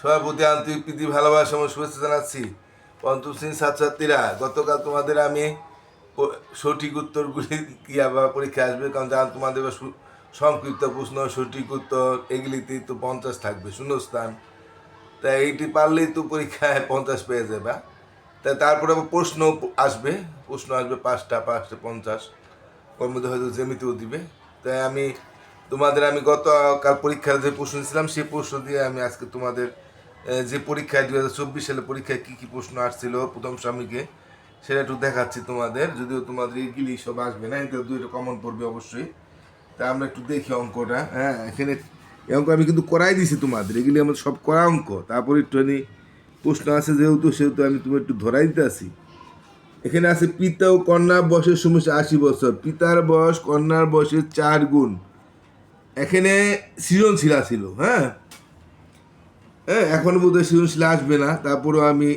সবার প্রতি আন্তরিক প্রীতি ভালোবাসা এবং শুভেচ্ছা জানাচ্ছি। পঞ্চম শ্রেণীর ছাত্রছাত্রীরা, গতকাল তোমাদের আমি সঠিক উত্তরগুলি কি আবার পরীক্ষা আসবে, কারণ জানো তোমাদের সংক্ষিপ্ত প্রশ্ন, সঠিক উত্তর এগুলিতেই তো 50 থাকবে শূন্যস্থান। তাই এইটি পারলেই তো পরীক্ষায় 50 পেয়ে যাবে। তাই তারপরে আবার প্রশ্ন আসবে 5টা 50, ওর মধ্যে হয়তো জ্যামিতিও দিবে। তাই আমি গতকাল পরীক্ষার যে প্রশ্ন ছিলাম সেই প্রশ্ন দিয়ে আমি আজকে তোমাদের যে পরীক্ষায় 2024 সালে পরীক্ষায় কী কী প্রশ্ন আসছিল প্রথম সাময়িকে সেটা একটু দেখাচ্ছি তোমাদের। যদিও তোমাদের এগুলি সব আসবে না, এটা দুইটা কমন পড়বে অবশ্যই। তা আমরা একটু দেখি অঙ্কটা। হ্যাঁ, এখানে এই অঙ্ক আমি কিন্তু করাই দিছি তোমাদের, এগুলি আমার সব করা অঙ্ক। তারপরে একটুখানি প্রশ্ন আছে সেহেতু আমি তুমি একটু ধরাই দিতে আসি। এখানে আছে পিতা ও কন্যা বয়সের সমস্যা 80 বছর, পিতার বয়স কন্যার বয়সের 4 গুণ। এখানে সৃজনশীল ছিল। হ্যাঁ হ্যাঁ, এখন বোধহয় সৃজনশীল আসবে না, তারপরেও আমি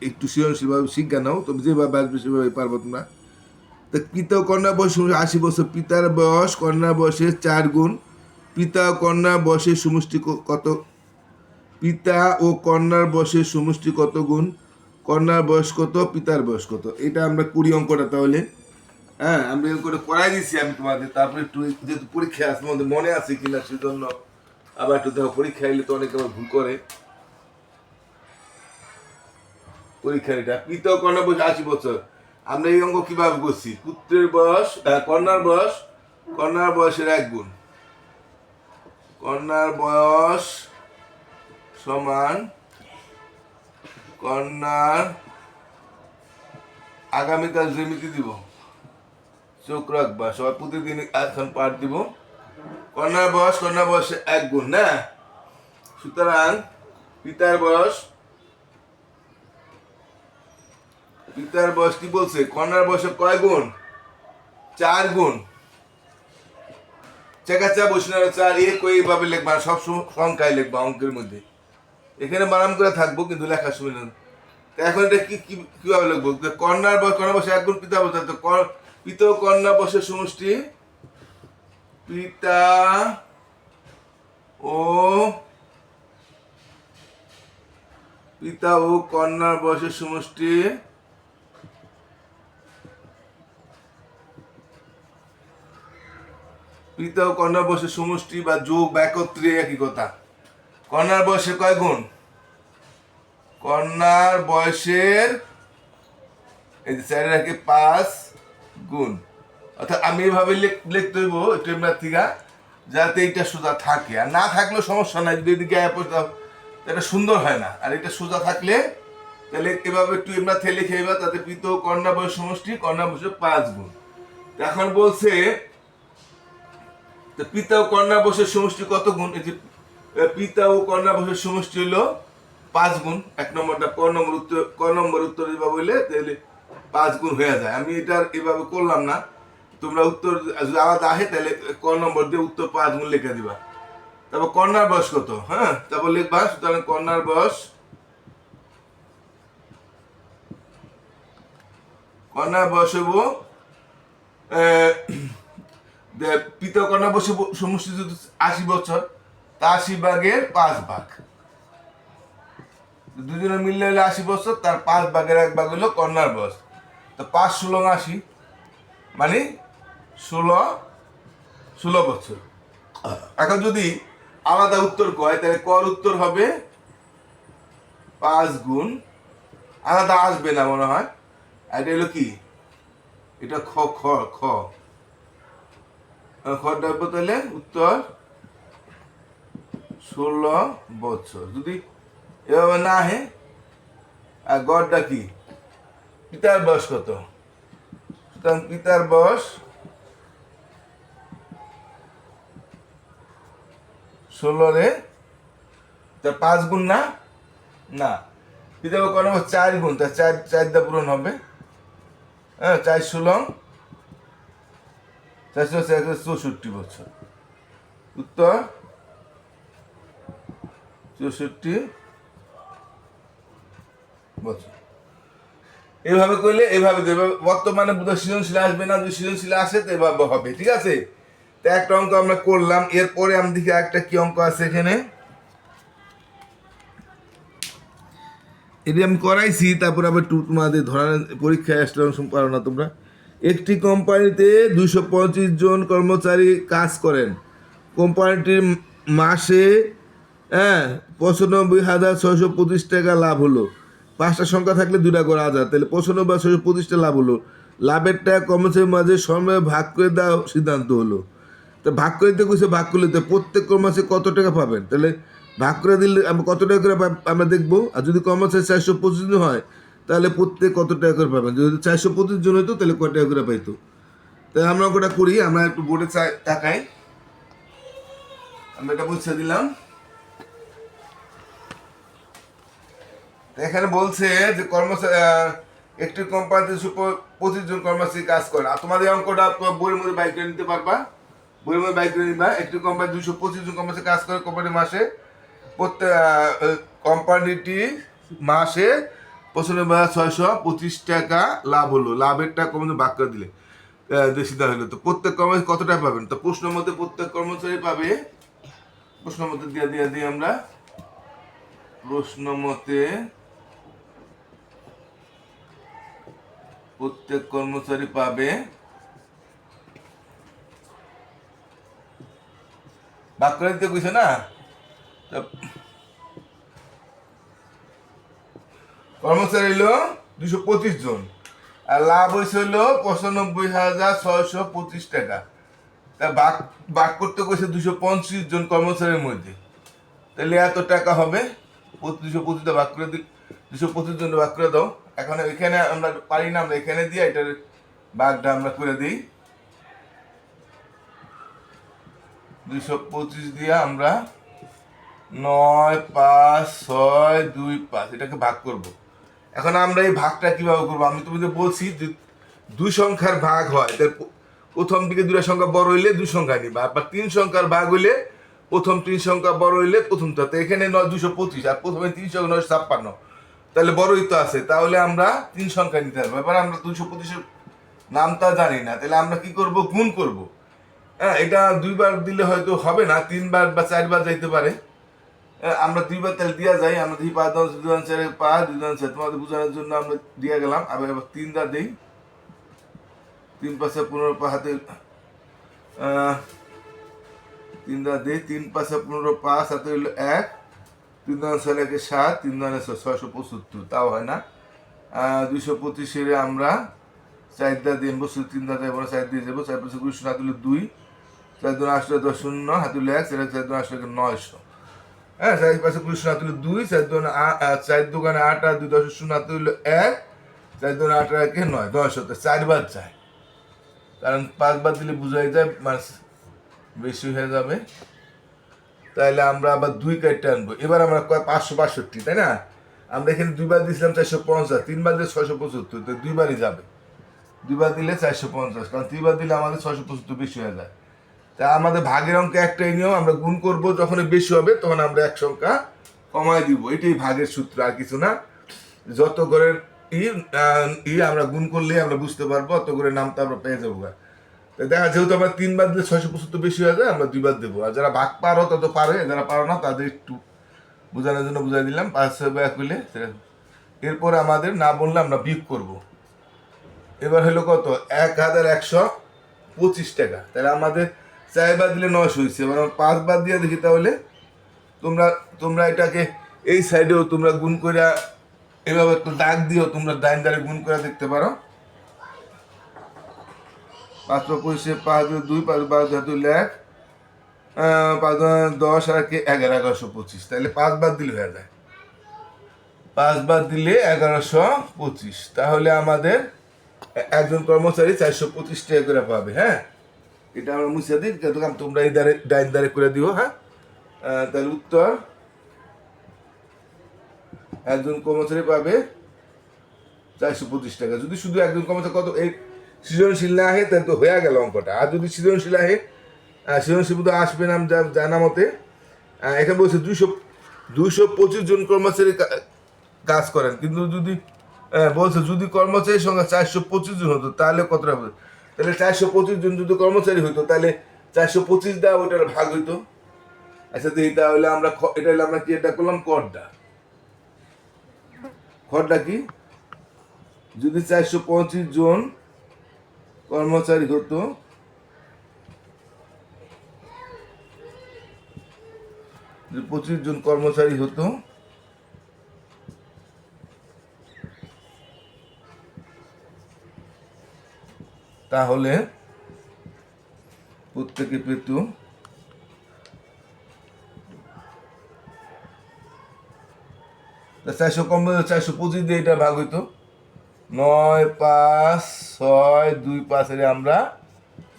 একটু সৃজনশীলভাবে শিক্ষা নাও, তবে যেভাবে আসবে সেভাবে পারবো তোমরা। তো পিতা ও কন্যা বয়স 80 বছর, পিতার বয়স কন্যার বয়সের 4 গুণ। পিতা ও কন্যা বয়সের সমষ্টি কত? পিতা ও কন্যার বয়সের সমষ্টি কত গুণ? কন্যার বয়স কত, পিতার বয়স কত? এটা আমরা করি অঙ্কটা তাহলে। হ্যাঁ, আমরা এরকম করে করাই দিচ্ছি আমি তোমাদের। তারপরে একটু যেহেতু পরীক্ষা আছে তোমাদের মনে আছে কিনা সেজন্য আবার একটু দেখো। পরীক্ষা এলে তো অনেকে আবার ভুল করে। পরীক্ষার এটা পিতা ও কন্যার বয়স 80 বছর। আমরা এই অঙ্ক কিভাবে করছি? পুত্রের বয়স কন্যার বয়সের 1 গুণ। কন্যার বয়স সমান কন্যার, আগামীকাল জ্যামিতি দিব, চোখ রাখবা সবাই, প্রতিদিন এখন পাঠ দিব। কন্যার বয়সে 1 গুণ না। সুতরাং পিতার বয়স কি বলছে? কন্যার বয়সে কয় গুণ? 4 গুণ। চেকাচা বসিনার 4 এইভাবে লিখবা, সব সংখ্যায় লিখবা অঙ্কের মধ্যে। এখানে বানান করে থাকবো কিন্তু লেখা শুনে। এখন এটা কিভাবে লিখবো? কন্যার বয়সে 1 গুণ, পিতা বয়স তো পিতা ও কন্যা বয়সের সমষ্টি, পিতা ও কন্যার বয়সের সমষ্টি পিতা ও কন্যার বয়সের সমষ্টি বা যোগ বা একত্রে একই কথা। কন্যার বয়সে কয় গুণ? কন্যার বয়সের এই যে 4 রাখে 5 গুণ। অর্থাৎ আমি এইভাবে লিখতে হইব একটু থেকে, যাতে এটা সোজা থাকে। আর না থাকলেও সমস্যা নাই, যদি এদিকে এটা সুন্দর হয় না। আর এটা সোজা থাকলে তাহলে এভাবে একটু থেকে লিখে এবার, তাতে পিতা ও কন্যা বয়স সমষ্টি, কন্যা বয়সে 5 গুণ। এখন বলছে পিতা ও কন্যা বয়সের সমষ্টি কত গুণ? এই যে পিতা ও কন্যা বয়সের সমষ্টি হলো 5 গুণ। 1 নম্বরটা ক নম্বর উত্তর এভাবে হইলে তাহলে 5 গুণ হয়ে যায়। আমি এটা এভাবে করলাম না, তোমরা উত্তর যদি আলাদা আসে তাহলে ক নম্বর দিয়ে উত্তর 5 গুণ লিখে দিবা। তারপর কন্যার বয়স কত? হ্যাঁ, তারপর লিখবা। সুতরাং কন্যার বয়স হইব পিতা কন্যা বয়সের সমষ্টি যদি 80 বছর, তা 80 ভাগের 5 ভাগ। দুজনে মিললে হলে 80 বছর, তার 5 ভাগের 1 ভাগ হলো কন্যার বয়স। তো 5 ষোলো 80, মানে 16 বছর। এখন যদি আলাদা উত্তর কয় তাহলে কর উত্তর হবে 5 গুণ, আলাদা আসবে না মনে হয়। আর এটা হলো কি? এটা খ খ খ ডাকবো, তাহলে উত্তর 16 বছর। যদি এভাবে না হে, আর গড়টা কি? পিতার বয়স কত? সুতরাং পিতার বয়স 16 রে, তার 5 গুণ না, না পিতা কোন 4 গুণ, তার 4 পূরণ হবে। হ্যাঁ, 4 16 64 বছর। উত্তর 64 বছর। এইভাবে করলে এইভাবে দেবে। বর্তমানে সৃজনশীল আসবে না, যদি সৃজনশীল আসে তো এভাবে হবে। ঠিক আছে, তো একটা অঙ্ক আমরা করলাম। এরপরে আমি দেখি একটা কি অঙ্ক আছে এখানে। এটি আমি করাইছি, তারপর আবার তোমাদের ধরার পরীক্ষায় আসলে অংশ পারো না তোমরা। একটি কোম্পানিতে 225 জন কর্মচারী কাজ করেন। কোম্পানিটির মাসে 95,625 টাকা লাভ হলো। 5টা সংখ্যা থাকলে 2টা করে হাজার, তাহলে 95,625 লাভ হলো। লাভের টাকা কর্মচারীর মাঝে সময় ভাগ করে দেওয়া সিদ্ধান্ত হলো। তো ভাগ করে দিতে কইছে, ভাগ করলে তো প্রত্যেক কর্মচারী কত টাকা পাবেন, তাহলে ভাগ করে দিলে আমরা কত টাকা করে আমরা দেখবো। আর যদি কর্মচারী 425 জন হয় তাহলে প্রত্যেক কত টাকা করে পাবেন। যদি 425 জন হইতো তাহলে কত টাকা করে পাইতো। তাই আমরা ওটা করি, আমরা একটু বোর্ডে তাকাই। আমরা এটা বুঝতে দিলাম। এখানে বলছে যে কর্মচারী একটি কোম্পানিতে 25 জন কর্মচারী কাজ করে। আর তোমাদের অঙ্কটা বইয়ের মধ্যে বাইক করে নিতে পারবা, বইয়ের মধ্যে বাইক করে নিবা। একটি কোম্পানি 225 জন কর্মচারী কাজ করে। কোম্পানির মাসে কোম্পানিটি মাসে 95,625 টাকা লাভ হলো। লাভের টাকা কমে ভাগ করে দিলে সিদ্ধা হলো। তো প্রত্যেক কর্মচারী কত টাকা পাবেন? তো প্রশ্নের মধ্যে প্রত্যেক কর্মচারী পাবে, প্রশ্ন মতে দিয়ে আমরা প্রশ্ন মতে প্রত্যেক কর্মচারী পাবে, ভাগ করে দিতে কইছে না। কর্মচারী হইলো 225 জন, আর লাভ হয়েছে হলো 95,625 টাকা। তা ভাগ করতে কইছে 225 জন কর্মচারীর মধ্যে, তাহলে এত টাকা হবে। 225 ভাগ করে দিই, 225 জন ভাগ করে দাও। এখন এখানে আমরা পারি না, আমরা এখানে দিয়ে এটার ভাগটা আমরা করে দিই। 225 দিয়ে আমরা 9, 5, 6, 2, 5 এটাকে ভাগ করব। এখন আমরা এই ভাগটা কিভাবে করবো? আমি তোমাদের বলছি যে 2 সংখ্যার ভাগ হয়, প্রথম দিকে 2টা সংখ্যা বড় হইলে 2 সংখ্যা নিবা, আবার 3 সংখ্যার ভাগ হইলে প্রথম 3 সংখ্যা বড় হইলে প্রথমটা। তো এখানে 225 আর প্রথমে 3 সংখ্যা 956, তাহলে বড়ই তো আছে, তাহলে আমরা 3 সংখ্যা নিতে পারবো। এবার আমরা 225 নামটা জানি না, তাহলে আমরা কি করব? গুণ করব। এটা 2বার দিলে হয়তো হবে না, 3বার বা 4বার যাইতে পারে। আমরা 2বার তাহলে দিয়া যাই। আমরা দিই 5 10 2 4 5 2 4, তোমাদের বোঝানোর জন্য আমরা দিয়ে গেলাম। আবার 3বার দিই, 3 5 15 হাতে 3বার দিই, 3 5 15 5 হাতে হইলো 1, 3 6 1 7, 3 675, তাও হয় না। 225 আমরা 4 দিয়ে বসে 3 দেবো, 4 দিয়ে যাবো, 4 5 20 হাতে হলো 2, 4 2 8 10 0 হাতে হলো 1, 4 2 8 900। 4 5 20 হাতে হলো 2, 4 2 4 2 8 আর 2 10 0 হাতে হলো 1, 4 2 8 আর 1 9, 900। 4বার চাই, কারণ 5বার দিলে বুঝাই যায় মাস বেশি হয়ে যাবে। তাহলে আমরা আবার 2 কাটতে আনবো। এবার আমরা 562, তাই না? আমরা এখানে 2বার দিয়েছিলাম 450, 3বার দিলে 675, তো 2বারই যাবে। 2বার দিলে 450, কারণ 3বার দিলে আমাদের 675 বেশি হয়ে যায়। তা আমাদের ভাগের অঙ্কে একটাই নিয়ম, আমরা গুণ করব, যখন বেশি হবে তখন আমরা এক সংখ্যা কমায় দিব। এটাই ভাগের সূত্র, আর কিছু না। যত ঘরের আমরা গুণ করলে আমরা বুঝতে পারবো, অত করে নামটা আমরা পেয়ে যাবো। দেখা, যেহেতু আমরা 3বার দিলে 675 বেশি হয়ে যায়, আমরা 2বার দেবো। আর যারা ভাগ পারো তত পারে, যারা পারো না তাদের একটু বোঝানোর জন্য বুঝাই দিলাম। 5 6 করলে এরপরে আমাদের না বললে আমরা বিয়োগ করব। এবার হলো কত? 1,125 টাকা। তাহলে আমাদের 4বার দিলে 900 হয়েছে। এবার 5বার দিয়ে দেখি, তাহলে তোমরা এটাকে এই সাইডেও তোমরা গুণ করে এভাবে একটু দাগ দিও, তোমরা ডাইন ধারে গুণ করে দেখতে পারো। 5 25 5 2 5 12 1, 5 10 আর 11 1125। তাহলে 5বার দিলে হয়ে যায়, 5বার দিলে 1125। তাহলে আমাদের একজন কর্মচারী 425 টাকা করে পাবে। হ্যাঁ, এটা আমরা মুছে দিই, তোমরা এই ধারে ডাইন ধারে করে দিও। হ্যাঁ, তাহলে উত্তর, একজন কর্মচারী পাবে 425 টাকা। যদি শুধু একজন কর্মচারী কত এই সৃজনশীল না আহে, তাহলে তো হয়ে গেল অঙ্কটা। আর যদি সৃজনশীল আহে, সৃজনশীল তো আসবে না জানা মতে। এখানে বলছে 225 জন কর্মচারী কাজ করেন, কিন্তু যদি বলছে যদি কর্মচারীর সংখ্যা 425 জন হতো তাহলে কতটা হবে? তাহলে 425 জন যদি কর্মচারী হইতো, তাহলে 425 দেওয়া ওইটার ভাগ হইতো। আচ্ছা, তাহলে আমরা এটা হলে আমরা কি এটা করলাম? করটা খরটা কি, যদি 425 জন কর্মচারী হতো, যদি 25 জন কর্মচারী হতো, তাহলে প্রত্যেকে পেত 400 কম 425 দিয়ে এটা ভাগ হইতো 9, 5, 6, 2, 5 এর আমরা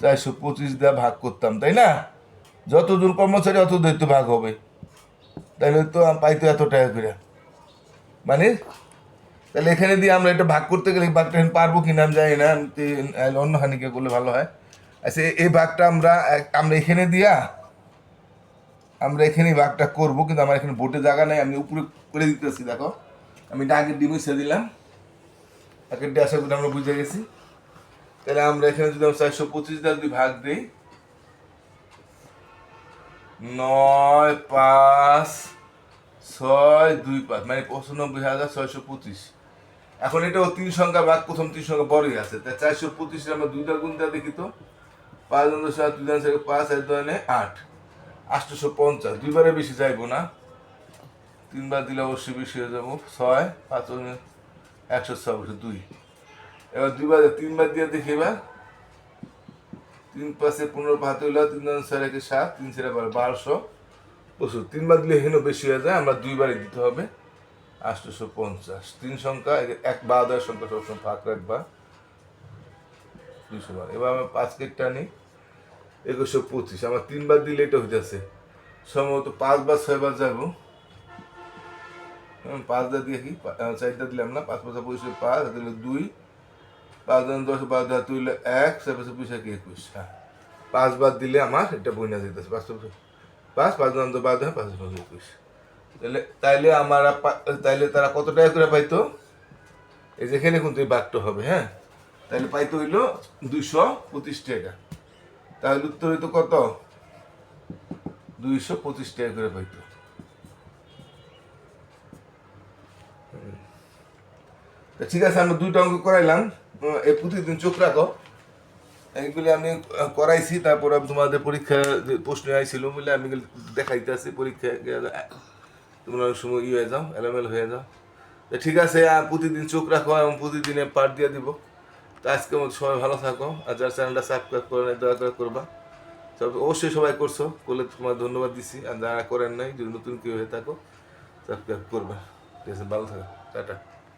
425 দিয়ে ভাগ করতাম, তাই না? যতজন কর্মচারী অত দায়িত্ব ভাগ হবে, তাইলে তো পাইতো এত টাকা করে। মানে তাহলে এখানে দিয়ে আমরা এটা ভাগ করতে গেলে ভাগটা পারবো কিনা আমি জানি না, অন্য খানিকে করলে ভালো হয়। আচ্ছা, এই ভাগটা আমরা এখানে দিয়া আমরা এখানেই ভাগটা করবো, কিন্তু আমার এখানে বোর্ডে জায়গা নেই, আমি উপরে করে দিতেছি। দেখো আমি ডাকের ডিম মিশে দিলাম, আগের ডে আশা করি আমরা বুঝে গেছি। তাহলে আমরা এখানে যদি 425 দিয়ে যদি ভাগ দিই, 9, 5, 6, 2, 5 মানে 95,625। এখন এটাও 3 সংখ্যা ভাগ, প্রথম 3 সংখ্যা বড়ই আছে, তাই 425 আমরা 2 দ্বারা গুণ দেওয়া দেখি তো, 5 × 7, 2 × 5, 8 × 8, 850। দুইবারে বেশি যাইবো না, 3 বার দিলে অবশ্যই বেশি হয়ে যাবো। 6, 5, 106, 2। এবার 3 বার দিয়ে দেখি, এবার 3, 5, 15, 5 হইল, 3, 4, 1, 7, 3, 4, 1200। 3 বার দিলে এখানেও বেশি হয়ে যায়, আমরা 2 বারে দিতে হবে 850। 3 সংখ্যা এক বাদ হয়, সংখ্যা সবসময় ফাঁক রাখবা 200 বার। এবার আমরা 5 কেক টানি 2125, আমার 3 বার দিলে এটা হইতেছে সম্ভবত 5 বার 6 বার যাবো। 5 বার দিয়ে কি 4টা দিলাম না, 5, 5, 25, 5 দিলে 2, 5, 10, 12 তুইল 1, 7, 25, 21। হ্যাঁ, 5 বার দিলে আমার এটা বইনা যেতেছে 5, 5, 5, 12, 5, 21। তাইলে আমার তাইলে তারা কত টাকা করে পাইতো, এই যেখানে কিন্তু এই বাঘটা হবে। হ্যাঁ, তাহলে পাইতো হইল 225 টাকা। তাহলে উত্তর হইতো কত, 225 টাকা করে পাইতো। ঠিক আছে, আমরা 2টা অঙ্ক করাইলাম, এই প্রতিদিন চোখ রাখো। এইগুলি আমি করাইছি, তারপরে তোমাদের পরীক্ষা প্রশ্ন আইছিল বলে আমি দেখাইতে আছি, পরীক্ষায় তোমরা অনেক সময় হয়ে যাও, এলোমেলো হয়ে যাও। ঠিক আছে, আর প্রতিদিন চোখ রাখো এবং প্রতিদিনে পাঠ দিয়ে দিব। তো আজকে সবাই ভালো থাকো, আর যারা চ্যানেলটা সাবস্ক্রাইব করে নাই দয়া করে করবা। অবশ্যই সবাই করছো, করলে তোমার ধন্যবাদ দিছি, আর যারা করেন নাই যদি নতুন কেউ হয়ে থাকো সাবস্ক্রাইব করবা। ঠিক আছে, ভালো থাকো, টাটা।